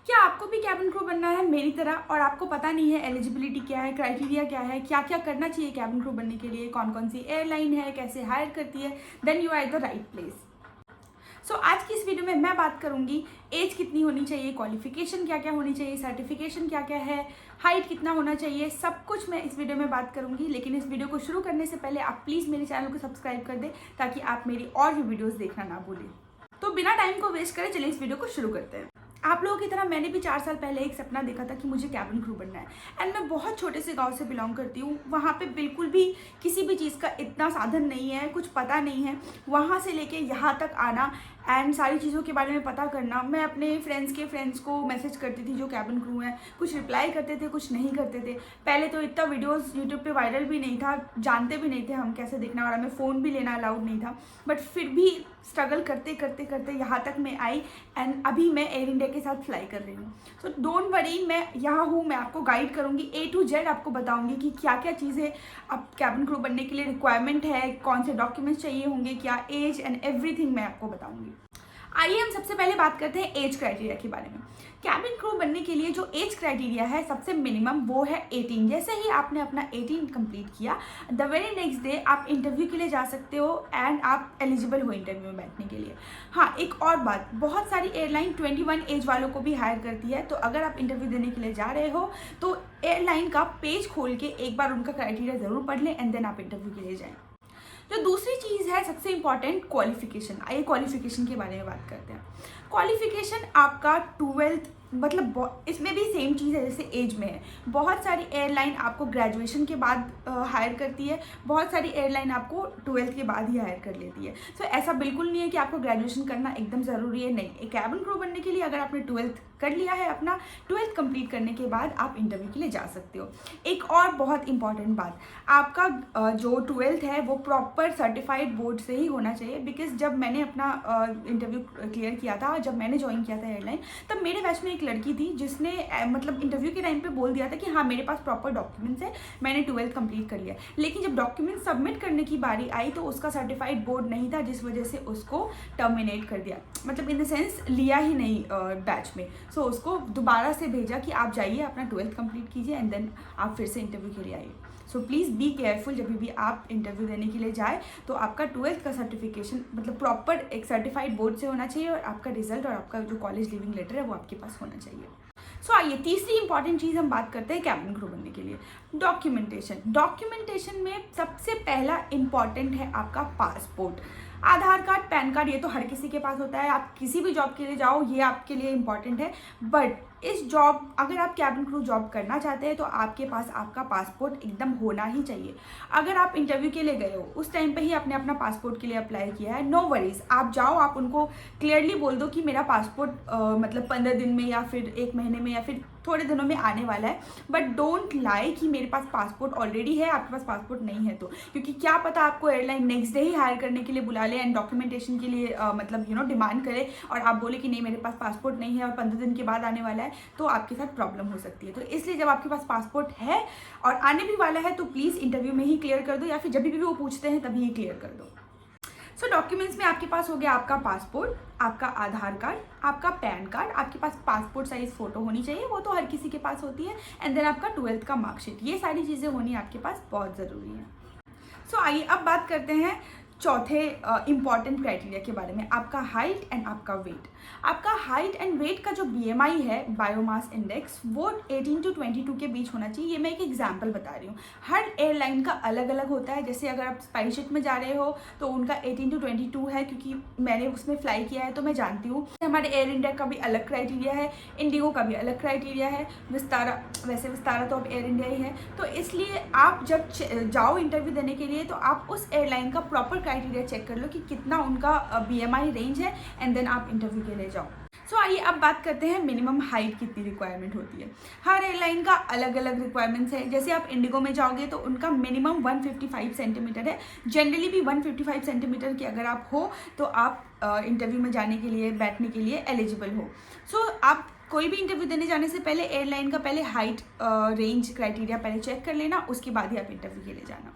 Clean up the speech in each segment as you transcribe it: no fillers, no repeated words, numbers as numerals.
क्या आपको भी कैबिन क्रू बनना है मेरी तरह और आपको पता नहीं है एलिजिबिलिटी क्या है, क्राइटेरिया क्या है, क्या क्या करना चाहिए कैबिन क्रू बनने के लिए, कौन कौन सी एयरलाइन है, कैसे हायर करती है, then you are the right place. So आज की इस वीडियो में मैं बात करूंगी एज कितनी होनी चाहिए, क्वालिफिकेशन क्या क्या होनी चाहिए, सर्टिफिकेशन क्या क्या है, हाइट कितना होना चाहिए, सब कुछ मैं इस वीडियो में बात करूंगी। लेकिन इस वीडियो को शुरू करने से पहले आप प्लीज़ मेरे चैनल को सब्सक्राइब कर दें ताकि आप मेरी और भी वीडियोज़ देखना ना भूलें। तो बिना टाइम को वेस्ट करें चलिए इस वीडियो को शुरू करते हैं। आप लोगों की तरह मैंने भी 4 साल पहले एक सपना देखा था कि मुझे कैबिन क्रू बनना है। एंड मैं बहुत छोटे से गांव से बिलोंग करती हूँ। वहाँ पे बिल्कुल भी किसी भी चीज़ का इतना साधन नहीं है, कुछ पता नहीं है। वहाँ से लेके यहाँ तक आना एंड सारी चीज़ों के बारे में पता करना, मैं अपने फ्रेंड्स को मैसेज करती थी जो कैबिन क्रू हैं। कुछ रिप्लाई करते थे, कुछ नहीं करते थे। पहले तो इतना वीडियोस यूट्यूब पे वायरल भी नहीं था, जानते भी नहीं थे हम कैसे देखना, और हमें फ़ोन भी लेना अलाउड नहीं था। बट फिर भी स्ट्रगल करते करते करते यहाँ तक मैं आई एंड अभी मैं एयर इंडिया के साथ फ्लाई कर रही हूँ। सो डोंट वरी, मैं यहाँ हूँ, मैं आपको गाइड करूँगी, A to Z आपको बताऊँगी कि क्या क्या चीज़ें अब कैबिन क्रू बनने के लिए रिक्वायरमेंट है, कौन से डॉक्यूमेंट्स चाहिए होंगे, क्या एज एंड एवरीथिंग मैं आपको बताऊँगी। आइए हम सबसे पहले बात करते हैं एज क्राइटेरिया के बारे में। कैबिन क्रू बनने के लिए जो एज क्राइटेरिया है सबसे मिनिमम वो है 18। जैसे ही आपने अपना 18 कंप्लीट किया, द वेरी नेक्स्ट डे आप इंटरव्यू के लिए जा सकते हो एंड आप एलिजिबल हो इंटरव्यू में बैठने के लिए। हाँ, एक और बात, बहुत सारी एयरलाइन 21 एज वालों को भी हायर करती है। तो अगर आप इंटरव्यू देने के लिए जा रहे हो तो एयरलाइन का पेज खोल के एक बार उनका क्राइटेरिया ज़रूर पढ़ लें एंड देन आप इंटरव्यू के लिए जाएँ। जो दूसरी चीज़ है सबसे इंपॉर्टेंट, क्वालिफिकेशन। आइए क्वालिफिकेशन के बारे में बात करते हैं। क्वालिफिकेशन आपका 12th, मतलब इसमें भी सेम चीज़ है जैसे एज में है। बहुत सारी एयरलाइन आपको ग्रेजुएशन के बाद हायर करती है, बहुत सारी एयरलाइन आपको 12th के बाद ही हायर कर लेती है। सो ऐसा बिल्कुल नहीं है कि आपको ग्रेजुएशन करना एकदम ज़रूरी है, नहीं। एक कैबिन क्रू बनने के लिए अगर आपने 12th कर लिया है, अपना 12th कंप्लीट करने के बाद आप इंटरव्यू के लिए जा सकते हो। एक और बहुत इंपॉर्टेंट बात, आपका जो 12th है वो प्रॉपर सर्टिफाइड बोर्ड से ही होना चाहिए। बिकॉज जब मैंने अपना इंटरव्यू क्लियर किया था, जब मैंने ज्वाइन किया था एयरलाइन, तब मेरे बैच में एक लड़की थी जिसने मतलब इंटरव्यू के टाइम पे बोल दिया था कि हाँ मेरे पास प्रॉपर डॉक्यूमेंट्स है, मैंने 12th कंप्लीट कर लिया। लेकिन जब डॉक्यूमेंट सबमिट करने की बारी आई तो उसका सर्टिफाइड बोर्ड नहीं था, जिस वजह से उसको टर्मिनेट कर दिया, मतलब इन द सेंस लिया ही नहीं बैच में। सो उसको दोबारा से भेजा कि आप जाइए अपना 12th कंप्लीट कीजिए एंड देन आप फिर से इंटरव्यू के लिए आइए। सो प्लीज़ बी केयरफुल, जब भी आप इंटरव्यू देने के लिए जाए तो आपका 12th का सर्टिफिकेशन मतलब प्रॉपर एक सर्टिफाइड बोर्ड से होना चाहिए और आपका रिजल्ट और आपका जो कॉलेज लिविंग लेटर है वो आपके पास होना चाहिए। सो आइए तीसरी इंपॉर्टेंट चीज़ हम बात करते हैं कैबिन क्रू बनने के लिए, डॉक्यूमेंटेशन। डॉक्यूमेंटेशन में सबसे पहला इंपॉर्टेंट है आपका पासपोर्ट। आधार कार्ड, पैन कार्ड, ये तो हर किसी के पास होता है। आप किसी भी जॉब के लिए जाओ, ये आपके लिए इंपॉर्टेंट है। बट इस जॉब, अगर आप कैबिन क्रू जॉब करना चाहते हैं तो आपके पास आपका पासपोर्ट एकदम होना ही चाहिए। अगर आप इंटरव्यू के लिए गए हो, उस टाइम पे ही आपने अपना पासपोर्ट के लिए अप्लाई किया है, नो वरीज, आप जाओ, आप उनको क्लियरली बोल दो कि मेरा पासपोर्ट मतलब 15 दिन में या फिर 1 महीने में या फिर थोड़े दिनों में आने वाला है। बट डोंट लाई कि मेरे पास पासपोर्ट ऑलरेडी है, आपके पास पासपोर्ट नहीं है। तो क्योंकि क्या पता आपको एयरलाइन नेक्स्ट डे ही हायर करने के लिए बुला ले एंड डॉक्यूमेंटेशन के लिए मतलब डिमांड करे और आप बोले कि नहीं मेरे पास पासपोर्ट नहीं है और 15 दिन के बाद आने वाला है, तो आपके साथ प्रॉब्लम हो सकती है। तो इसलिए जब आपके पास पासपोर्ट है और आने भी वाला है तो प्लीज़ इंटरव्यू में ही क्लियर कर दो, या फिर जब भी वो पूछते हैं तभी ही क्लियर कर दो। सो डॉक्यूमेंट्स में आपके पास हो गया आपका पासपोर्ट, आपका आधार कार्ड, आपका पैन कार्ड, आपके पास पासपोर्ट साइज फोटो होनी चाहिए, वो तो हर किसी के पास होती है, एंड देन आपका 12th का मार्कशीट। ये सारी चीज़ें होनी आपके पास बहुत ज़रूरी है। सो आइए अब बात करते हैं चौथे इंपॉर्टेंट क्राइटेरिया के बारे में, आपका हाइट एंड आपका वेट। आपका हाइट एंड वेट का जो BMI है, बायोमास इंडेक्स, वो 18 to 22 के बीच होना चाहिए। ये मैं एक एग्जांपल बता रही हूँ, हर एयरलाइन का अलग अलग होता है। जैसे अगर आप स्पाइसजेट में जा रहे हो तो उनका 18 to 22 है, क्योंकि मैंने उसमें फ्लाई किया है तो मैं जानती हूँ। हमारे एयर इंडिया का भी अलग क्राइटेरिया है, इंडिगो का भी अलग क्राइटेरिया है, विस्तारा, वैसे विस्तारा तो अब एयर इंडिया ही है। तो इसलिए आप जब जाओ इंटरव्यू देने के लिए तो आप उस एयरलाइन का प्रॉपर क्राइटेरिया चेक कर लो कि कितना उनका BMI रेंज है एंड देन आप इंटरव्यू के लिए जाओ। सो आइए अब बात करते हैं मिनिमम हाइट कितनी रिक्वायरमेंट होती है। हर एयरलाइन का अलग अलग रिक्वायरमेंट्स है। जैसे आप इंडिगो में जाओगे तो उनका मिनिमम 155 सेंटीमीटर है। जनरली भी 155 सेंटीमीटर की अगर आप हो तो आप इंटरव्यू में जाने के लिए, बैठने के लिए एलिजिबल हो। सो आप कोई भी इंटरव्यू देने जाने से पहले एयरलाइन का पहले हाइट रेंज क्राइटेरिया पहले चेक कर लेना, उसके बाद ही आप इंटरव्यू के लिए जाना।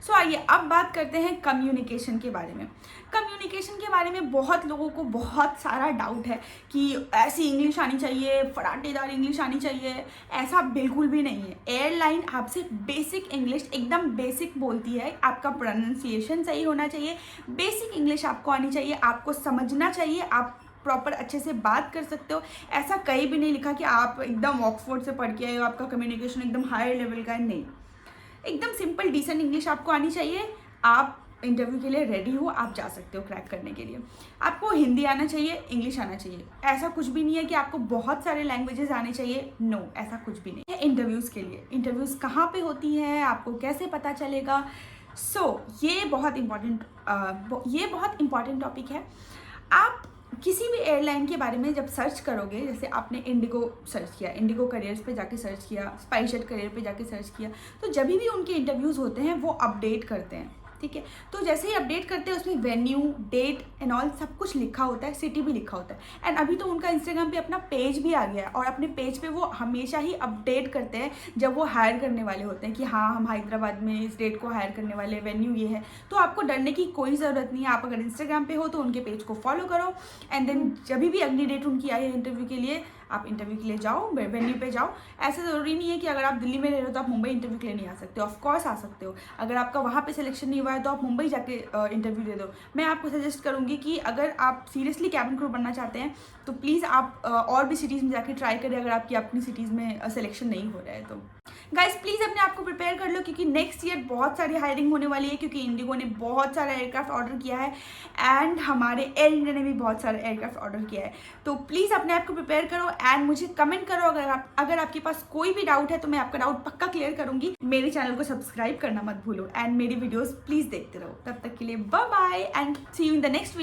सो आइए अब बात करते हैं कम्युनिकेशन के बारे में। कम्युनिकेशन के बारे में बहुत लोगों को बहुत सारा डाउट है कि ऐसी इंग्लिश आनी चाहिए, फराटेदार इंग्लिश आनी चाहिए। ऐसा बिल्कुल भी नहीं है। एयरलाइन आपसे बेसिक इंग्लिश एकदम बेसिक बोलती है, आपका प्रोनाउंसिएशन सही होना चाहिए, बेसिक इंग्लिश आपको आनी चाहिए, आपको समझना चाहिए, आप प्रॉपर अच्छे से बात कर सकते हो। ऐसा कहीं भी नहीं लिखा कि आप एकदम ऑक्सफोर्ड से पढ़ के आए हो, आपका कम्युनिकेशन एकदम हाई लेवल का है, नहीं। एकदम सिंपल डिसेंट इंग्लिश आपको आनी चाहिए। आप इंटरव्यू के लिए रेडी हो, आप जा सकते हो क्रैक करने के लिए। आपको हिंदी आना चाहिए, इंग्लिश आना चाहिए। ऐसा कुछ भी नहीं है कि आपको बहुत सारे लैंग्वेजेस आने चाहिए, नो, ऐसा कुछ भी नहीं है। इंटरव्यूज़ के लिए, इंटरव्यूज़ कहाँ पे होती है, आपको कैसे पता चलेगा। ये बहुत इंपॉर्टेंट टॉपिक है। आप किसी भी एयरलाइन के बारे में जब सर्च करोगे, जैसे आपने इंडिगो सर्च किया, इंडिगो करियर्स पे जाके सर्च किया, स्पाइसजेट करियर पे जाके सर्च किया, तो जब भी उनके इंटरव्यूज़ होते हैं वो अपडेट करते हैं, ठीक है। तो जैसे ही अपडेट करते हैं उसमें वेन्यू, डेट एंड ऑल सब कुछ लिखा होता है, सिटी भी लिखा होता है। एंड अभी तो उनका इंस्टाग्राम पे अपना पेज भी आ गया है, और अपने पेज पे वो हमेशा ही अपडेट करते हैं जब वो हायर करने वाले होते हैं कि हाँ हम हैदराबाद में इस डेट को हायर करने वाले, वेन्यू ये है। तो आपको डरने की कोई ज़रूरत नहीं है। आप अगर इंस्टाग्राम पे हो तो उनके पेज को फॉलो करो, एंड देन जब भी अगली डेट उनकी आई है इंटरव्यू के लिए, आप इंटरव्यू के लिए जाओ, वेन्यू पे जाओ। ऐसा ज़रूरी नहीं है कि अगर आप दिल्ली में रह रहे हो तो आप मुंबई इंटरव्यू के लिए नहीं आ सकते हो, ऑफ कोर्स आ सकते हो। अगर आपका वहाँ पे सिलेक्शन नहीं हुआ है तो आप मुंबई जाके इंटरव्यू दे दो। मैं आपको सजेस्ट करूँगी कि अगर आप सीरियसली कैबिन क्रू बनना चाहते हैं तो प्लीज़ आप और भी सिटीज़ में जाके ट्राई करें, अगर आपकी अपनी सिटीज़ में सिलेक्शन नहीं हो रहा है तो। गाइस प्लीज़ अपने आप को प्रिपेयर कर लो, क्योंकि नेक्स्ट ईयर बहुत सारी हायरिंग होने वाली है, क्योंकि इंडिगो ने बहुत सारा एयरक्राफ्ट ऑर्डर किया है एंड हमारे एयर इंडिया ने भी बहुत सारा एयरक्राफ्ट ऑर्डर किया है। तो प्लीज़ अपने आप को प्रिपेयर करो एंड मुझे कमेंट करो। अगर आपके पास कोई भी डाउट है तो मैं आपका डाउट पक्का क्लियर करूंगी। मेरे चैनल को सब्सक्राइब करना मत भूलो एंड मेरी वीडियोज़ प्लीज़ देखते रहो। तब तक के लिए bye bye and see you in the next video.